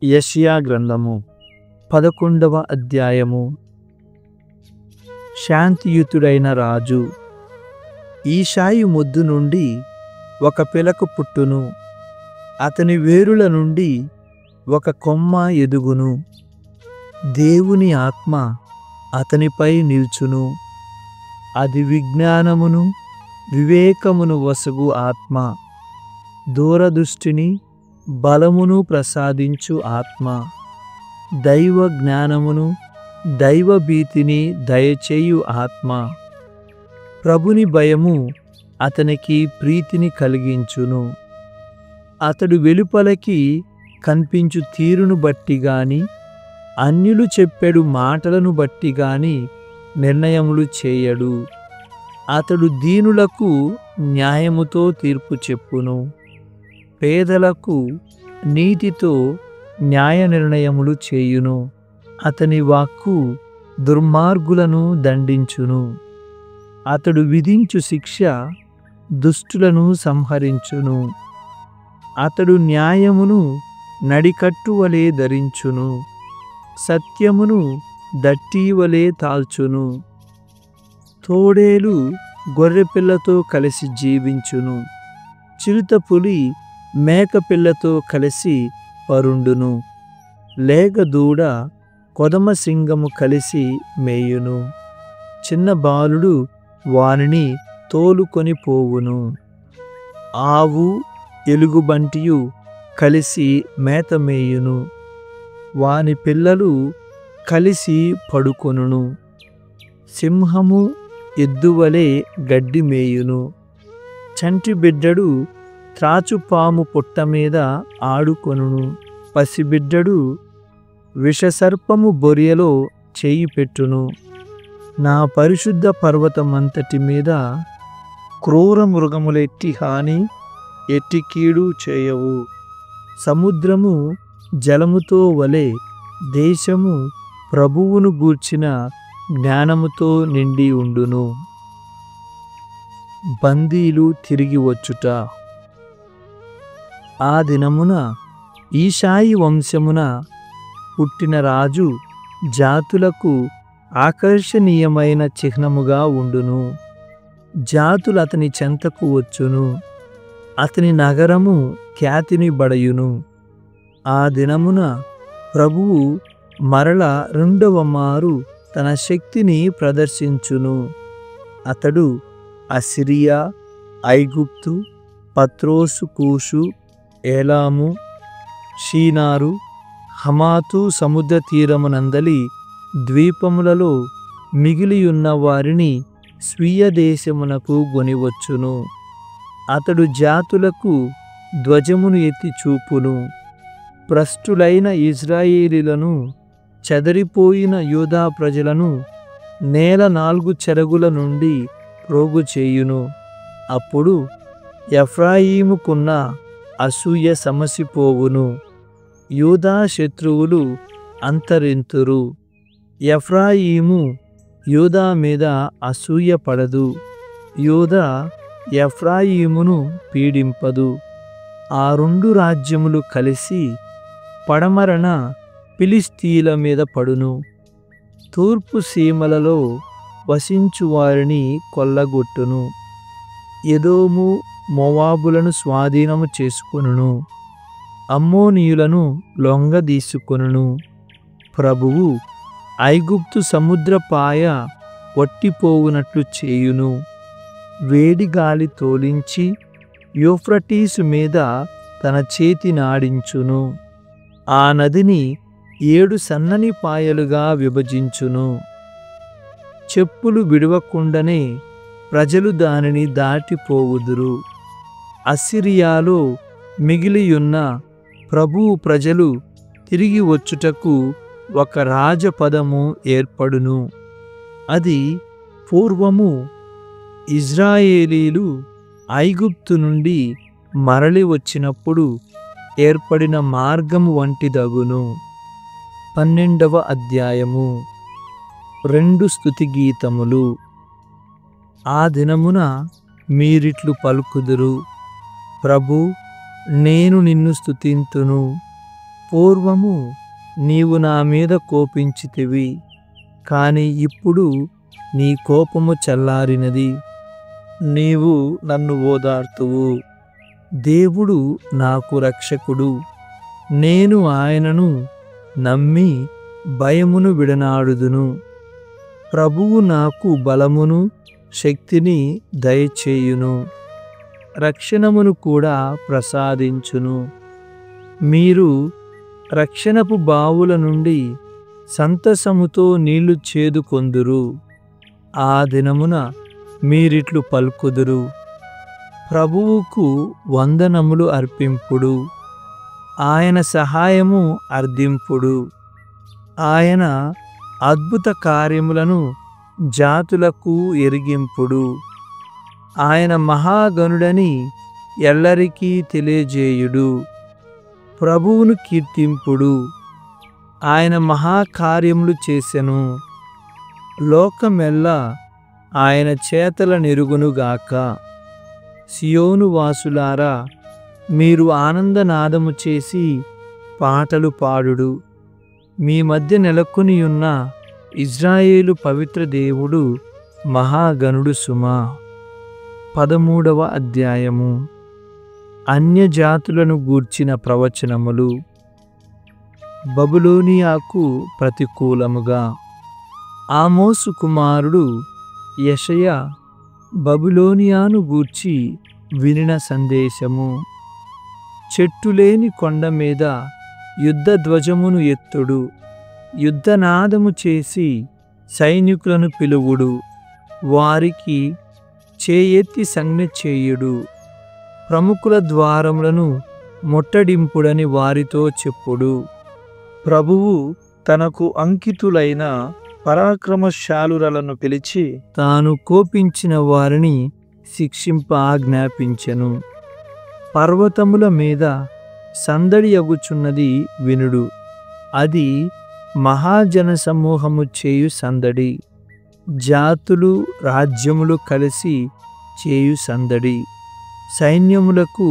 యెషయా గ్రంథము 11వ అధ్యాయము. శాంతియుతుడైన రాజు. ఈశాయి మొద్దు నుండి ఒక పిలకు పుట్టును, అతని వేరుల నుండి ఒక కొమ్మ ఎదుగును. దేవుని ఆత్మ అతనిపై నిల్చును. అది విజ్ఞానమును వివేకమును వసగు ఆత్మ, దూరదృష్టిని బలమును ప్రసాదించు ఆత్మ, దైవ జ్ఞానమును దైవభీతిని దయచేయు ఆత్మ. ప్రభుని భయము అతనికి ప్రీతిని కలిగించును. అతడు వెలుపలకి కనిపించు తీరును బట్టి గాని, అన్యులు చెప్పెడు మాటలను బట్టి గాని నిర్ణయములు చేయడు. అతడు దీనులకు న్యాయముతో తీర్పు చెప్పును, పేదలకు నీతితో న్యాయ నిర్ణయములు చేయును. అతని వాక్కు దుర్మార్గులను దండించును. అతడు విధించు శిక్ష దుష్టులను సంహరించును. అతడు న్యాయమును నడికట్టువలే ధరించును, సత్యమును దట్టీవలే తాల్చును. తోడేలు గొర్రెపిల్లతో కలిసి జీవించును, చిరుతపులి మేకపిల్లతో కలిసి పరుండును. లేగ దూడ కొదమ సింగము కలిసి మేయును, చిన్న బాలుడు వానిని తోలుకొని పోవును. ఆవు ఎలుగుబంటియు కలిసి మేత మేయును, వాని పిల్లలు కలిసి పడుకొనును. సింహము ఎద్దువలే గడ్డి మేయును, చంటి బిడ్డడు త్రాచుపాము పుట్ట మీద ఆడుకొనును. పసిబిడ్డడు విషసర్పము బొరియలో చేయి పెట్టును. నా పరిశుద్ధ పర్వతమంతటి మీద క్రూర మృగములెట్టి హాని ఎట్టి కీడు చేయవు. సముద్రము జలముతో వలె దేశము ప్రభువును గూర్చిన జ్ఞానముతో నిండి ఉండును. బందీలు తిరిగి వచ్చుట. ఆ దినమున ఈశాయి వంశమున పుట్టిన రాజు జాతులకు ఆకర్షణీయమైన చిహ్నముగా ఉండును. జాతులు అతని చెంతకు వచ్చును, అతని నగరము ఖ్యాతిని బడయును. ఆ దినమున ప్రభువు మరల రెండవ మారు తన శక్తిని ప్రదర్శించును. అతడు అసిరియా, ఐగుప్తు, పత్రోసు, కూషు, ఏలాము, షీనారు, హమాతు సముద్ర తీరమునందలి ద్వీపములలో మిగిలియున్న వారిని స్వీయ దేశమునకు గొనివచ్చును. అతడు జాతులకు ధ్వజమును ఎత్తి చూపును. భ్రష్టులైన ఇజ్రాయేలీలను, చెదరిపోయిన యూదా ప్రజలను నేల 4 చెరగుల నుండి ప్రోగు చేయును. అప్పుడు ఎఫ్రాయిముకున్న అసూయ సమసిపోవును, యూదా శత్రువులు అంతరింతురు. ఎఫ్రాయిము యూదా మీద అసూయ పడదు, యూదా ఎఫ్రాయిమును పీడింపదు. ఆ 2 రాజ్యములు కలిసి పడమరన ఫిలిష్తీయుల మీద పడును. తూర్పు సీమలలో వసించు వారిని కొల్లగొట్టును. ఎదోము మోవాబులను స్వాధీనము చేసుకొనును, అమ్మోనీయులను లొంగదీసుకొనును. ప్రభువు ఐగుప్తు సముద్రపాయ వట్టిపోవునట్లు చేయును. వేడి గాలి తోలించి యూఫ్రటీసు మీద తన చేతి నాడించును. ఆ నదిని 7 సన్నని పాయలుగా విభజించును. చెప్పులు విడవకుండానే ప్రజలు దానిని దాటిపోవుదురు. అసిరియాలో మిగిలియున్న ప్రభువు ప్రజలు తిరిగి వచ్చుటకు ఒక రాజపదము ఏర్పడును. అది పూర్వము ఇజ్రాయేలీలు ఐగుప్తు నుండి మరలి వచ్చినప్పుడు ఏర్పడిన మార్గము వంటిదగును. 12వ అధ్యాయము. 2 స్తుతి గీతములు. ఆ దినమున మీరిట్లు పలుకుదురు, ప్రభు నేను నిన్ను స్తుతింతును. పూర్వము నీవు నా మీద కోపించితివి, కాని ఇప్పుడు నీ కోపము చల్లారినది. నీవు నన్ను ఓదార్తువు. దేవుడు నాకు రక్షకుడు. నేను ఆయనను నమ్మి భయమును విడనాడుదును. ప్రభువు నాకు బలమును శక్తిని దయచేయును. రక్షణమును కూడా ప్రసాదించును. మీరు రక్షణపు బావుల నుండి సంతసముతో నీళ్లు చేదుకొందురు. ఆ దినమున మీరిట్లు పలుకుదురు, ప్రభువుకు వందనములు అర్పింపుడు. ఆయన సహాయము అర్థింపుడు. ఆయన అద్భుత కార్యములను జాతులకు ఎరిగింపుడు. ఆయన మహాగణుడని ఎల్లరికీ తెలియజేయుడు. ప్రభువును కీర్తింపుడు. ఆయన మహాకార్యములు చేసెను. లోకమెల్లా ఆయన చేతల నెరుగునుగాక. సియోను వాసులారా, మీరు ఆనందనాదము చేసి పాటలు పాడుడు. మీ మధ్య నెలకొనియున్న ఇజ్రాయేలు పవిత్ర దేవుడు మహాగణుడు సుమా. 13వ అధ్యాయము. అన్యజాతులను గూర్చిన ప్రవచనములు. బబులోనియాకు ప్రతికూలముగా. ఆమోసు కుమారుడు యెషయా బబులోనియాను గూర్చి వినిన సందేశము. చెట్టులేని కొండ మీద యుద్ధ ధ్వజమును ఎత్తుడు. యుద్ధనాదము చేసి సైనికులను పిలువుడు. వారికి చేయెత్తి సంజ్ఞ చేయుడు. ప్రముఖుల ద్వారములను ముట్టడింపుడని వారితో చెప్పుడు. ప్రభువు తనకు అంకితులైన పరాక్రమశాలురలను పిలిచి తాను కోపించిన వారిని శిక్షింప ఆజ్ఞాపించెను. పర్వతముల మీద సందడి అగుచున్నది వినుడు. అది మహాజన సమూహము చేయు సందడి. జాతులు రాజ్యములు కలిసి చేయు సందడి. సైన్యములకు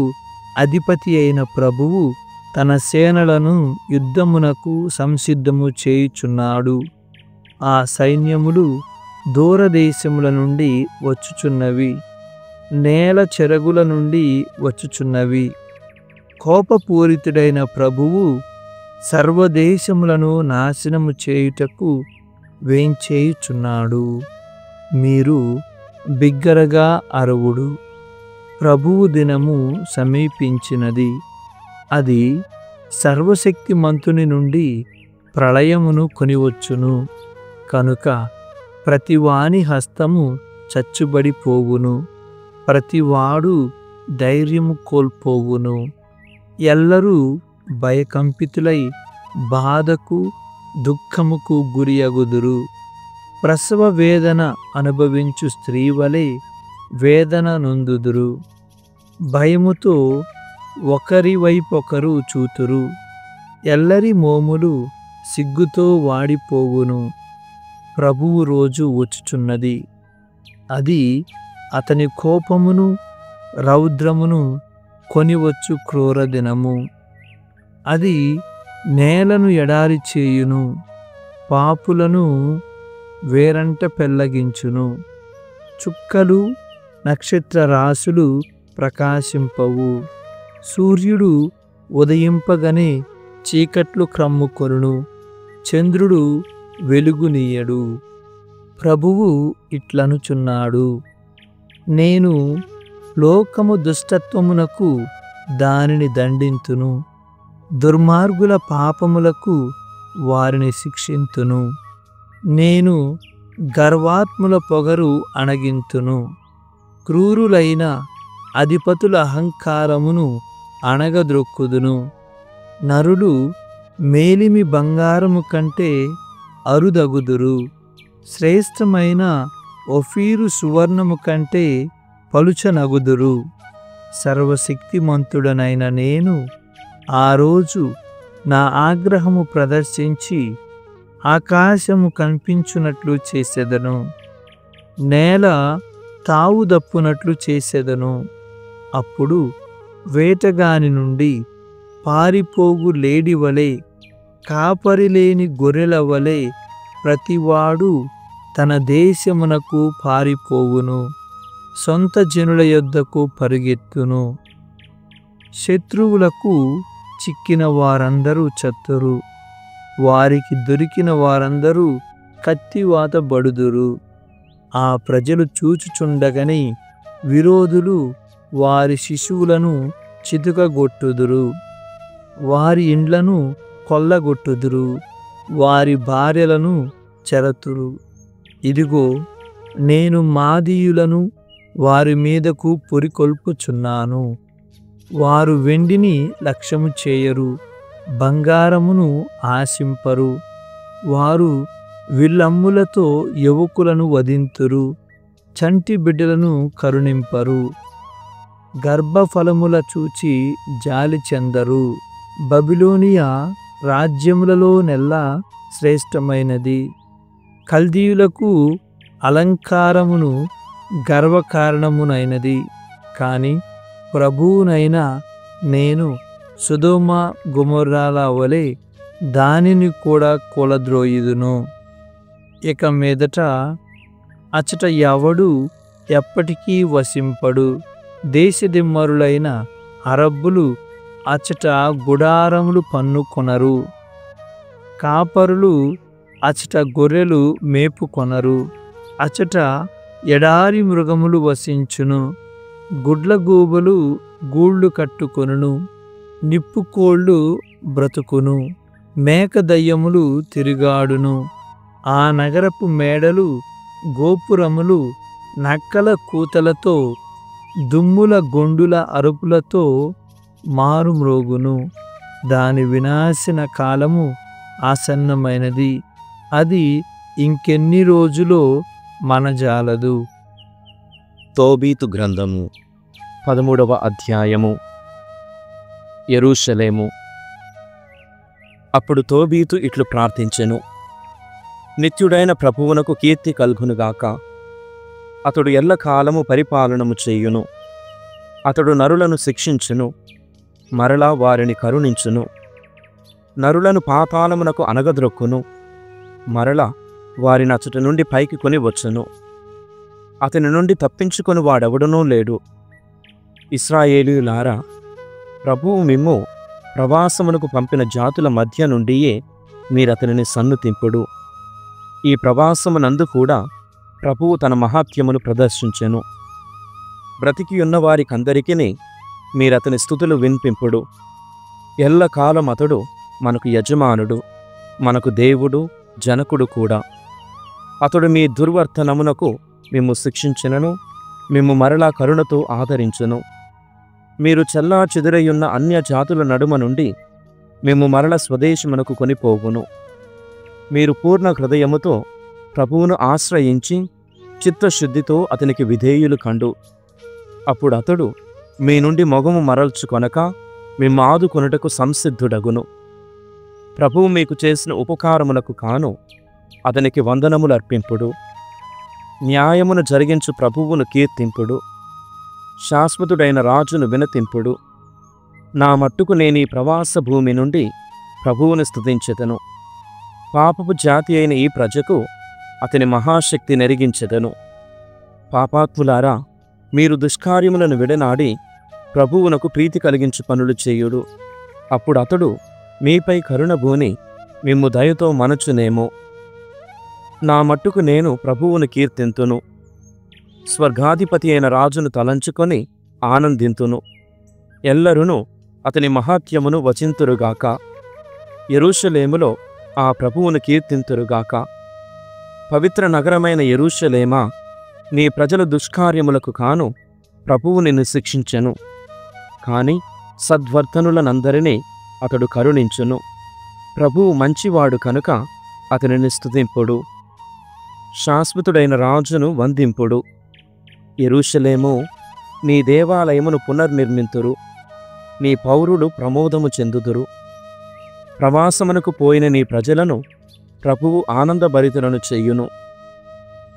అధిపతి అయిన ప్రభువు తన సేనలను యుద్ధమునకు సంసిద్ధము చేయుచున్నాడు. ఆ సైన్యములు దూరదేశముల నుండి వచ్చుచున్నవి, నేల చెరగుల నుండి వచ్చుచున్నవి. కోపపూరితుడైన ప్రభువు సర్వదేశములను నాశనము చేయుటకు వేంచేయుచున్నాడు. మీరు బిగ్గరగా అరువుడు. ప్రభువు దినము సమీపించినది. అది సర్వశక్తిమంతుని నుండి ప్రళయమును కొనివచ్చును. కనుక ప్రతివాని హస్తము చచ్చుబడిపోవును. ప్రతివాడు ధైర్యము కోల్పోవును. ఎల్లరూ భయకంపితులై బాధకు దుఃఖముకు గురియగుదురు. ప్రసవ వేదన అనుభవించు స్త్రీ వలె వేదన నొందుదురు. భయముతో ఒకరి వైపొకరు చూతురు. ఎల్లరి మోములు సిగ్గుతో వాడిపోవును. ప్రభువు రోజు వచ్చుచున్నది. అది అతని కోపమును రౌద్రమును కొనివచ్చు క్రూర దినము. అది నేలను ఎడారి చేయును. పాపులను వేరంట పెళ్లగించును. చుక్కలు నక్షత్ర రాశులు ప్రకాశింపవు. సూర్యుడు ఉదయింపగనే చీకట్లు క్రమ్ముకొనును. చంద్రుడు వెలుగునీయడు. ప్రభువు ఇట్లనుచున్నాడు, నేను లోకము దుష్టత్వమునకు దానిని దండింతును. దుర్మార్గుల పాపములకు వారిని శిక్షింతును. నేను గర్వాత్ముల పొగరు అణగింతును. క్రూరులైన అధిపతుల అహంకారమును అణగద్రొక్కుదును. నరులు మేలిమి బంగారము కంటే అరుదగుదురు. శ్రేష్టమైన ఒఫీరు సువర్ణము కంటే పలుచనగుదురు. సర్వశక్తిమంతుడనైన నేను ఆ రోజు నా ఆగ్రహము ప్రదర్శించి ఆకాశము కనిపించునట్లు చేసెదను. నేల తావుదప్పునట్లు చేసెదను. అప్పుడు వేటగాని నుండి పారిపోగు లేడి వలె, కాపరి లేని గొర్రెల వలె ప్రతివాడు తన దేశమునకు పారిపోవును, సొంత జనుల యొద్దకు పరుగెత్తును. శత్రువులకు చిక్కిన వారందరూ చత్తురు, వారికి దొరికిన వారందరూ కత్తివాత బడుదురు. ఆ ప్రజలు చూచుచుండగని విరోధులు వారి శిశువులను చితుకగొట్టుదురు, వారి ఇండ్లను కొల్లగొట్టుదురు, వారి భార్యలను చెరతురు. ఇదిగో, నేను మాదీయులను వారి మీదకు పురికొల్పుచున్నాను. వారు వెండిని లక్ష్యము చేయరు, బంగారమును ఆశింపరు. వారు విల్లమ్ములతో యువకులను వధింతురు, చంటి బిడ్డలను కరుణింపరు. గర్భఫలముల చూచి జాలి చెందరు. బబిలోనియా రాజ్యములలోనెల్లా శ్రేష్టమైనది. కల్దీయులకు అలంకారమును గర్వకారణమునైనది. కాని ప్రభువునైన నేను సొదొమ గొమొర్రాల వలె దానిని కూడా కూలద్రోయుదును. ఇక మీదట అచట ఎవడు ఎప్పటికీ వసింపడు. దేశదిమ్మరులైన అరబ్బులు అచట గుడారములు పన్నుకొనరు. కాపరులు అచట గొర్రెలు మేపుకొనరు. అచట ఎడారి మృగములు వసించును, గుడ్లగూబలు గూళ్ళు కట్టుకొనును, నిప్పుకోళ్ళు బ్రతుకును, మేకదయ్యములు తిరుగాడును. ఆ నగరపు మేడలు గోపురములు నక్కల కూతలతో, దుమ్ముల గొండుల అరుపులతో మారుమ్రోగును. దాని వినాశన కాలము ఆసన్నమైనది, అది ఇంకెన్ని రోజులో మనజాలదు. తోబీతు గ్రంథము 13వ అధ్యాయము. యెరూషలేము. అప్పుడు తోబీతు ఇట్లు ప్రార్థించెను: నిత్యుడైన ప్రభువునకు కీర్తి కలుగునుగాక. అతడు ఎల్లకాలము పరిపాలనము చేయును. అతడు నరులను శిక్షించును, మరలా వారిని కరుణించును. నరులను పాతాళమునకు అనగద్రొక్కును, మరల వారిని అచ్చట నుండి పైకి కొని వచ్చును. అతని నుండి తప్పించుకొని వాడెవడనూ లేడు. ఇశ్రాయేలీయులారా, ప్రభువు మిమ్ము ప్రవాసమునకు పంపిన జాతుల మధ్య నుండియే మీరతనిని సన్నుతింపుడు. ఈ ప్రవాసమునందు కూడా ప్రభువు తన మహాత్యమును ప్రదర్శించెను. బ్రతికియున్న వారికందరికీ మీరతని స్తుతులు వినిపింపుడు. ఎల్లకాలం అతడు మనకు యజమానుడు, మనకు దేవుడు, జనకుడు కూడా. అతడు మీ దుర్వర్తనమునకు మిమ్ము శిక్షించినను, మిమ్ము మరలా కరుణతో ఆదరించును. మీరు చెల్లా చెదురయ్యున్న అన్య జాతుల నడుమ నుండి మిమ్ము మరల స్వదేశమునకు కొనిపోవును. మీరు పూర్ణ హృదయముతో ప్రభువును ఆశ్రయించి చిత్తశుద్ధితో అతనికి విధేయులు కండు. అప్పుడు అతడు మీ నుండి మొగము మరల్చుకొనక మిమ్ము ఆదుకొనుటకు సంసిద్ధుడగును. ప్రభువు మీకు చేసిన ఉపకారములకు కాను అతనికి వందనములు అర్పింపుడు. న్యాయమును జరిగించు ప్రభువును కీర్తింపుడు. శాశ్వతుడైన రాజును వినతింపుడు. నా మట్టుకు నేనీ ప్రవాస భూమి నుండి ప్రభువును స్తుతించెదను. పాపపు జాతి అయిన ఈ ప్రజకు అతని మహాశక్తి నెరిగించెదను. పాపాత్ములారా, మీరు దుష్కార్యములను విడనాడి ప్రభువునకు ప్రీతి కలిగించు పనులు చేయుడు. అప్పుడు అతడు మీపై కరుణబూని మిమ్ము దయతో మనచునేమో. నా మట్టుకు నేను ప్రభువును కీర్తింతును. స్వర్గాధిపతి అయిన రాజును తలంచుకొని ఆనందింతును. ఎల్లరును అతని మహాత్యమును వచింతురుగాక. యెరూషలేములో ఆ ప్రభువును కీర్తింతురుగాక. పవిత్ర నగరమైన యెరూషలేమా, నీ ప్రజల దుష్కార్యములకు కాను ప్రభువు నిన్ను శిక్షించెను. కాని సద్వర్తనులనందరినీ అతడు కరుణించును. ప్రభువు మంచివాడు కనుక అతనిని స్తుతింపుడు. శాశ్వతుడైన రాజును వందింపుడు. యెరూషలేము, నీ దేవాలయమును పునర్నిర్మింతురు. నీ పౌరులు ప్రమోదము చెందుదురు. ప్రవాసమునకు పోయిన నీ ప్రజలను ప్రభువు ఆనందభరితులను చెయ్యును.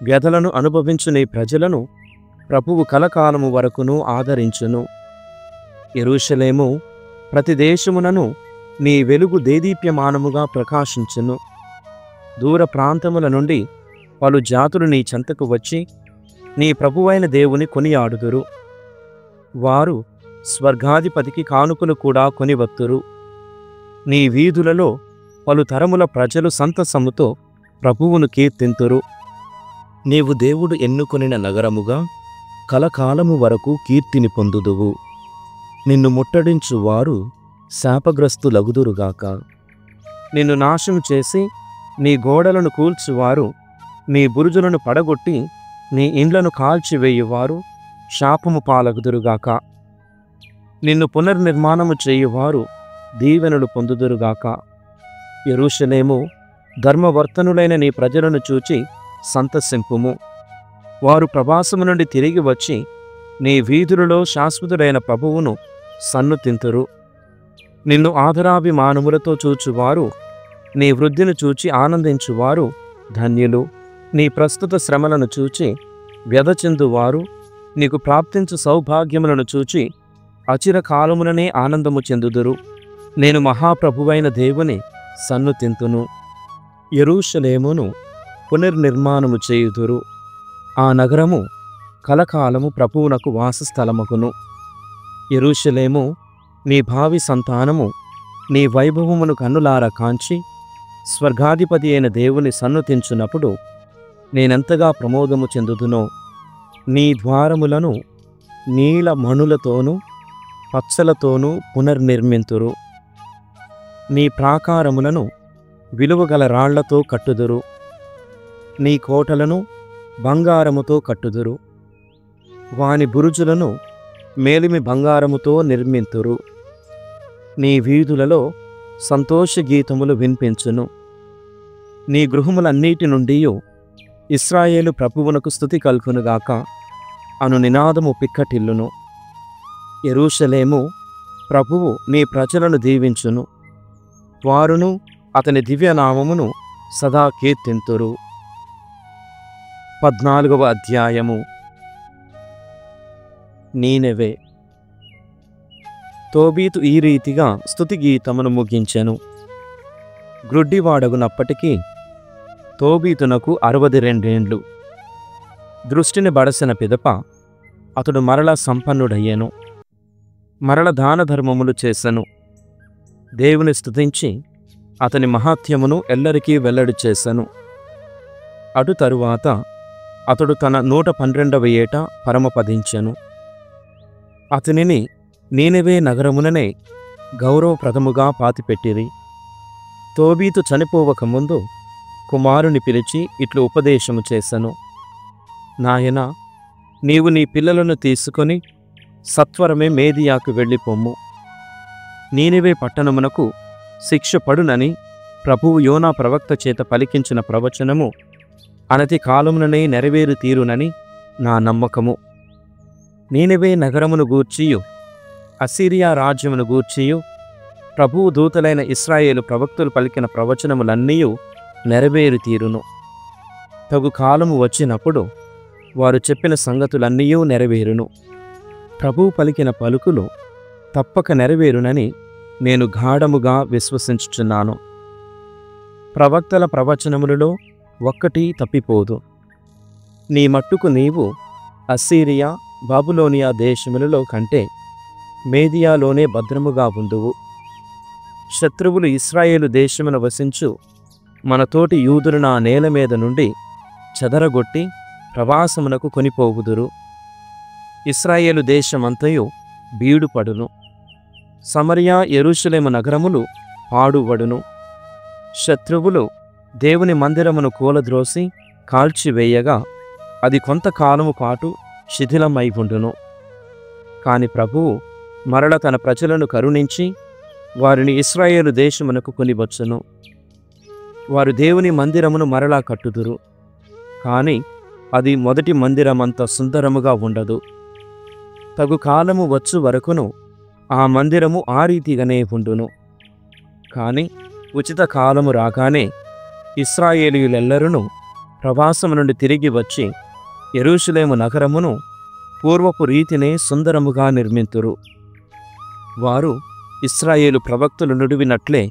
వ్యధలను అనుభవించు నీ ప్రజలను ప్రభువు కలకాలము వరకును ఆదరించును. యెరూషలేము, ప్రతి దేశమునను నీ వెలుగు దేదీప్యమానముగా ప్రకాశించును. దూర ప్రాంతముల నుండి పలు జాతులు నీ చెంతకు వచ్చి నీ ప్రభువైన దేవుని కొనియాడుదురు. వారు స్వర్గాధిపతికి కానుకలు కూడా కొనివత్తురు. నీ వీధులలో పలు తరముల ప్రజలు సంతసముతో ప్రభువును కీర్తింతురు. నీవు దేవుడు ఎన్నుకొనిన నగరముగా కలకాలము వరకు కీర్తిని పొందుదువు. నిన్ను ముట్టడించు వారు శాపగ్రస్తులగుదురుగాక. నిన్ను నాశము చేసి నీ గోడలను కూల్చువారు, నీ బురుజులను పడగొట్టి నీ ఇండ్లను కాల్చివేయువారు శాపము పాలగుదురుగాక. నిన్ను పునర్నిర్మాణము చేయువారు దీవెనలు పొందుదురుగాక. యెరూషలేము, ధర్మవర్తనులైన నీ ప్రజలను చూచి సంతసింపుము. వారు ప్రవాసము నుండి తిరిగి వచ్చి నీ వీధులలో శాశ్వతుడైన ప్రభువును సన్నుతింతురు. నిన్ను ఆదరాభిమానములతో చూచువారు, నీ వృద్ధిని చూచి ఆనందించువారు ధన్యులు. నీ ప్రస్తుత శ్రమలను చూచి వ్యధచెందువారు నీకు ప్రాప్తించు సౌభాగ్యములను చూచి అచిరకాలముననే ఆనందము చెందుదురు. నేను మహాప్రభువైన దేవుని సన్నుతింతును. యెరూషలేమును పునర్నిర్మాణము చేయుదురు. ఆ నగరము కలకాలము ప్రభువునకు వాసస్థలమగును. యెరూషలేము, నీ భావి సంతానము నీ వైభవమును కన్నులారా కాంచి స్వర్గాధిపతి అయిన దేవుని సన్నుతించునప్పుడు నేనెంతగా ప్రమోదము చెందుదునో. నీ ద్వారములను నీల మణులతోనూ పచ్చలతోనూ పునర్నిర్మింతురు. నీ ప్రాకారములను విలువగల రాళ్లతో కట్టుదురు. నీ కోటలను బంగారముతో కట్టుదురు. వాని బురుజులను మేలిమి బంగారముతో నిర్మింతురు. నీ వీధులలో సంతోష గీతములు వినిపించును. నీ గృహములన్నిటి నుండి ఇశ్రాయేలు ప్రభువునకు స్తుతి కల్గునుగాక అను నినాదము పిక్కటిల్లును. యెరూషలేము, ప్రభువు నీ ప్రజలను దీవించును. వారును అతని దివ్యనామమును సదా కీర్తింతురు. 14వ అధ్యాయము. నీనెవే. తోబీతు ఈ రీతిగా స్తుతి గీతమును ముగించెను. గ్రుడ్డివాడగునప్పటికీ తోబీతునకు 62 దృష్టిని బడసిన పిదప అతడు మరల సంపన్నుడయ్యెను. మరల దానధర్మములు చేసెను. దేవుని స్తుతించి అతని మహాత్యమును ఎల్లరికీ వెల్లడి చేసెను. అటు తరువాత అతడు తన 112వ ఏట పరమపదించెను. అతనిని నీనెవే నగరముననే గౌరవప్రదముగా పాతిపెట్టిరి. తోబీతు చనిపోవకముందు కుమారుని పిలిచి ఇట్లు ఉపదేశము చేసెను. నాయనా, నీవు నీ పిల్లలను తీసుకొని సత్వరమే మేదియాకు వెళ్ళిపోమ్ము. నీనెవే పట్టణమునకు శిక్ష పడునని ప్రభువు యోనా ప్రవక్త చేత పలికించిన ప్రవచనము అనతి కాలముననే నెరవేరు తీరునని నా నమ్మకము. నీనెవే నగరమును గూర్చియు అసీరియా రాజ్యమును గూర్చియు ప్రభువు దూతలైన ఇశ్రాయేలు ప్రవక్తలు పలికిన ప్రవచనములన్నీయు నెరవేరు తీరును. తగు కాలము వచ్చినప్పుడు వారు చెప్పిన సంగతులన్నీయూ నెరవేరును. ప్రభువు పలికిన పలుకులు తప్పక నెరవేరునని నేను గాఢముగా విశ్వసించుచున్నాను. ప్రవక్తల ప్రవచనములలో ఒక్కటి తప్పిపోదు. నీ మట్టుకు నీవు అస్సీరియా, బాబులోనియా దేశములలో కంటే మేదియాలోనే భద్రముగా ఉందువు. శత్రువులు ఇశ్రాయేలు దేశమున వసించు మన తోటి యూదులను ఆ నేల మీద నుండి చెదరగొట్టి ప్రవాసమునకు కొనిపోవుదురు. ఇశ్రాయేలు దేశమంతయు బీడుపడును. సమరియా, యెరూషలేము నగరములు పాడుబడును. శత్రువులు దేవుని మందిరమును కూలద్రోసి కాల్చివేయగా అది కొంతకాలము పాటు శిథిలమై ఉండును. కాని ప్రభువు మరల తన ప్రజలను కరుణించి వారిని ఇశ్రాయేలు దేశమునకు కొనివచ్చును. వారు దేవుని మందిరమును మరలా కట్టుదురు. కాని అది మొదటి మందిరమంత సుందరముగా ఉండదు. తగు కాలము వచ్చు వరకును ఆ మందిరము ఆ రీతిగానే ఉండును. కాని ఉచిత కాలము రాగానే ఇశ్రాయేలీయులెల్లరూ ప్రవాసము నుండి తిరిగి వచ్చి యెరూషలేము నగరమును పూర్వపు రీతినే సుందరముగా నిర్మింతురు. వారు ఇశ్రాయేలు ప్రవక్తలు నుడివినట్లే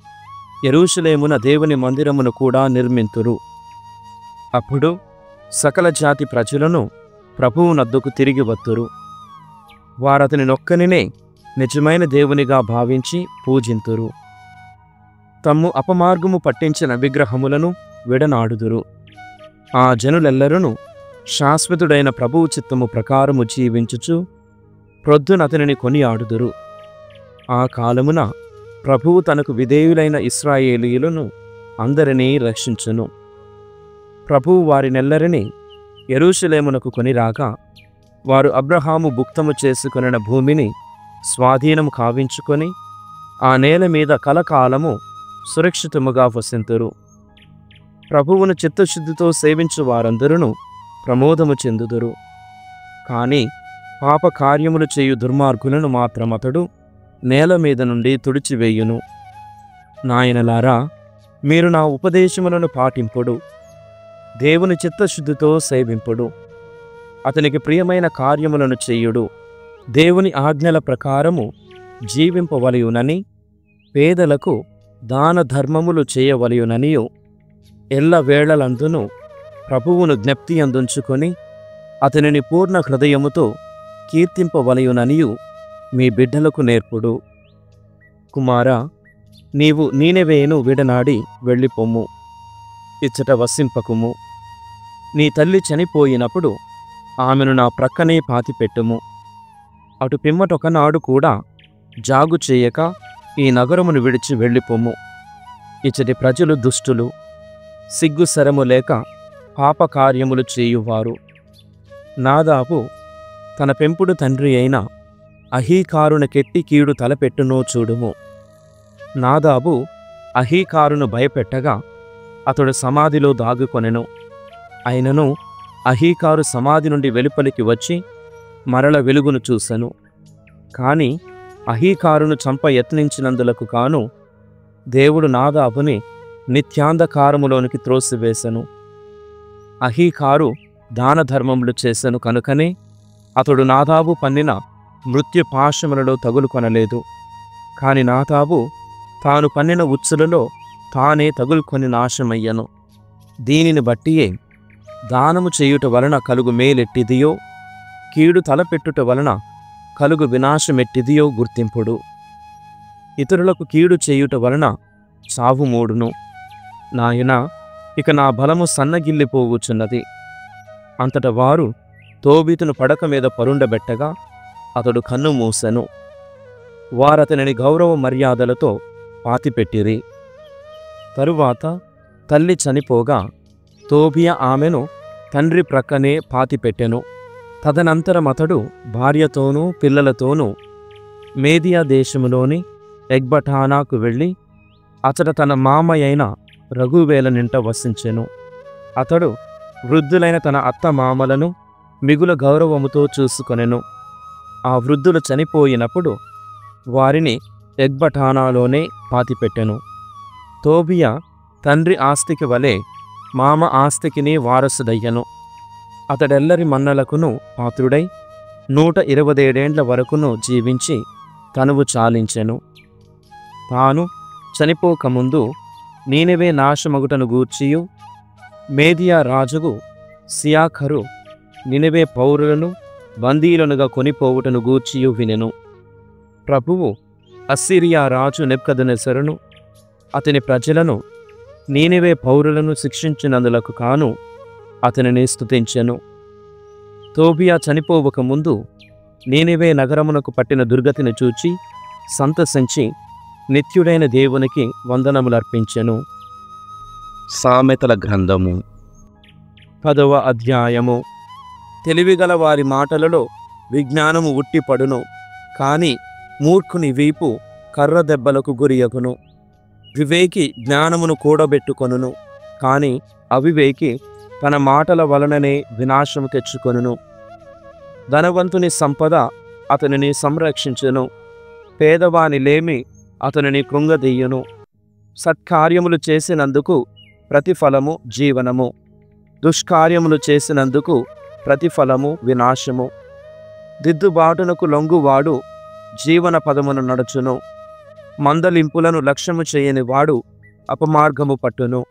యెరూషలేమున దేవుని మందిరమును కూడా నిర్మింతురు. అప్పుడు సకల జాతి ప్రజలను ప్రభువునద్దకు తిరిగి వత్తురు. వారతని నొక్కనినే నిజమైన దేవునిగా భావించి పూజింతురు. తమ్ము అపమార్గము పట్టించిన విగ్రహములను విడనాడుదురు. ఆ జనులెల్లరూ శాశ్వతుడైన ప్రభువు చిత్తము ప్రకారము జీవించుచు ప్రొద్దునతనిని కొనియాడుదురు. ఆ కాలమున ప్రభువు తనకు విధేయులైన ఇశ్రాయేలీయులను అందరినీ రక్షించును. ప్రభువు వారినెల్లరినీ యెరూషలేమునకు కొనిరాగా వారు అబ్రహాము భుక్తము చేసుకొనిన భూమిని స్వాధీనము కావించుకొని ఆ నేల మీద కలకాలము సురక్షితముగా వసింతురు. ప్రభువును చిత్తశుద్ధితో సేవించు వారందరూ ప్రమోదము చెందుదురు. కాని పాప కార్యములు చేయు దుర్మార్గులను మాత్రమతడు నేల మీద నుండి తుడిచివేయును. నాయనలారా, మీరు నా ఉపదేశములను పాటింపుడు, దేవుని చిత్తశుద్ధితో సేవింపుడు, అతనికి ప్రియమైన కార్యములను చేయుడు, దేవుని ఆజ్ఞల ప్రకారము జీవింపవలయునని, పేదలకు దాన ధర్మములు చేయవలయుననియు ఎల్లవేళలందును ప్రభువును జ్ఞప్తి అందుంచుకొని అతనిని పూర్ణ హృదయముతో కీర్తింపవలయుననియు మీ బిడ్డలకు నేర్పుడు. కుమారా, నీవు నీనెవేను విడనాడి వెళ్ళిపొమ్ము, ఇచ్చట వసింపకుము. నీ తల్లి చనిపోయినప్పుడు ఆమెను నా ప్రక్కనే పాతిపెట్టుము. అటు పిమ్మటొకనాడు కూడా జాగు చేయక ఈ నగరమును విడిచి వెళ్ళిపొమ్ము. ఇచ్చటి ప్రజలు దుష్టులు, సిగ్గుశరము లేక పాపకార్యములు చేయువారు. నాదాబు తన పెంపుడు తండ్రి అయిన అహీకారును కెట్టి కీడు తలపెట్టునో చూడుము. నాదాబు అహీకారును భయపెట్టగా అతడు సమాధిలో దాగుకొనెను. అయినను అహీకారు సమాధి నుండి వెలుపలికి వచ్చి మరల వెలుగును చూసెను. కాని అహీకారును చంప యత్నించినందులకు కాను దేవుడు నాదాబుని నిత్యాంధకారములోనికి త్రోసివేశను. అహీకారు దానధర్మములు చేసెను కనుకనే అతడు నాదాబు పన్నిన మృత్యుపాశములలో తగులుకొనలేదు. కాని నాదాబు తాను పన్నిన ఉచ్చులలో తానే తగులుకొని నాశమయ్యను. దీనిని బట్టియే దానము చేయుట వలన కలుగు మేలెట్టిదియో, కీడు తలపెట్టుట వలన కలుగు వినాశమెట్టిదియో గుర్తింపుడు. ఇతరులకు కీడు చేయుట వలన చావు మూడును. నాయనా, ఇక నా బలము సన్నగిల్లిపోవుచున్నది. అంతట వారు తోబీతును పడక మీద పరుండబెట్టగా అతడు కన్ను మూసెను. వారతనిని గౌరవ మర్యాదలతో పాతిపెట్టిరి. తరువాత తల్లి చనిపోగా తోబియా ఆమెను తండ్రి ప్రక్కనే పాతిపెట్టెను. తదనంతరమతడు భార్యతోనూ పిల్లలతోనూ మేదియా దేశములోని ఎగ్బటానాకు వెళ్ళి అతడు తన మామయైన రఘువేలనింట వసించెను. అతడు వృద్ధులైన తన అత్త మామలను మిగుల గౌరవముతో చూసుకొనెను. ఆ వృద్ధులు చనిపోయినప్పుడు వారిని ఎగ్బటానాలోనే పాతిపెట్టెను. తోబియా తండ్రి ఆస్తికి వలె మామ ఆస్తికిని వారసుడయ్యను. అతడెల్లరి మన్నలకును పాత్రుడై 127 వరకును జీవించి తనువు చాలించెను. తాను చనిపోకముందు నీనెవే నాశమగుటను గూర్చియు మేదియా రాజుగు సియాఖరు నినెవే పౌరులను బందీలనుగా కొనిపోవుటను గూర్చియు వినెను. ప్రభువు అస్సిరియా రాజు నెబ్కద్నెజరును అతని ప్రజలను నీనెవే పౌరులను శిక్షించినందులకు కాను అతనిని స్తుతించెను. తోబియా చనిపోవకముందు నీనెవే నగరమునకు పట్టిన దుర్గతిని చూచి సంతసించి నిత్యుడైన దేవునికి వందనములర్పించెను. సామెతల గ్రంథము 10వ అధ్యాయము. తెలివిగల వారి మాటలలో విజ్ఞానము ఉట్టిపడును, కాని మూర్ఖుని వీపు కర్ర దెబ్బలకు గురియగును. వివేకి జ్ఞానమును కూడబెట్టుకొనును, కాని అవివేకి తన మాటల వలననే వినాశము తెచ్చుకొనును. ధనవంతుని సంపద అతనిని సంరక్షించును, పేదవాని లేమి అతనిని కృంగదీయును. సత్కార్యములు చేసినందుకు ప్రతిఫలము జీవనము, దుష్కార్యములు చేసినందుకు ప్రతిఫలము వినాశము. దిద్దుబాటునకు లొంగువాడు జీవన పదమును నడుచును, మందలింపులను లక్ష్యము చేయని వాడు అపమార్గము పట్టును.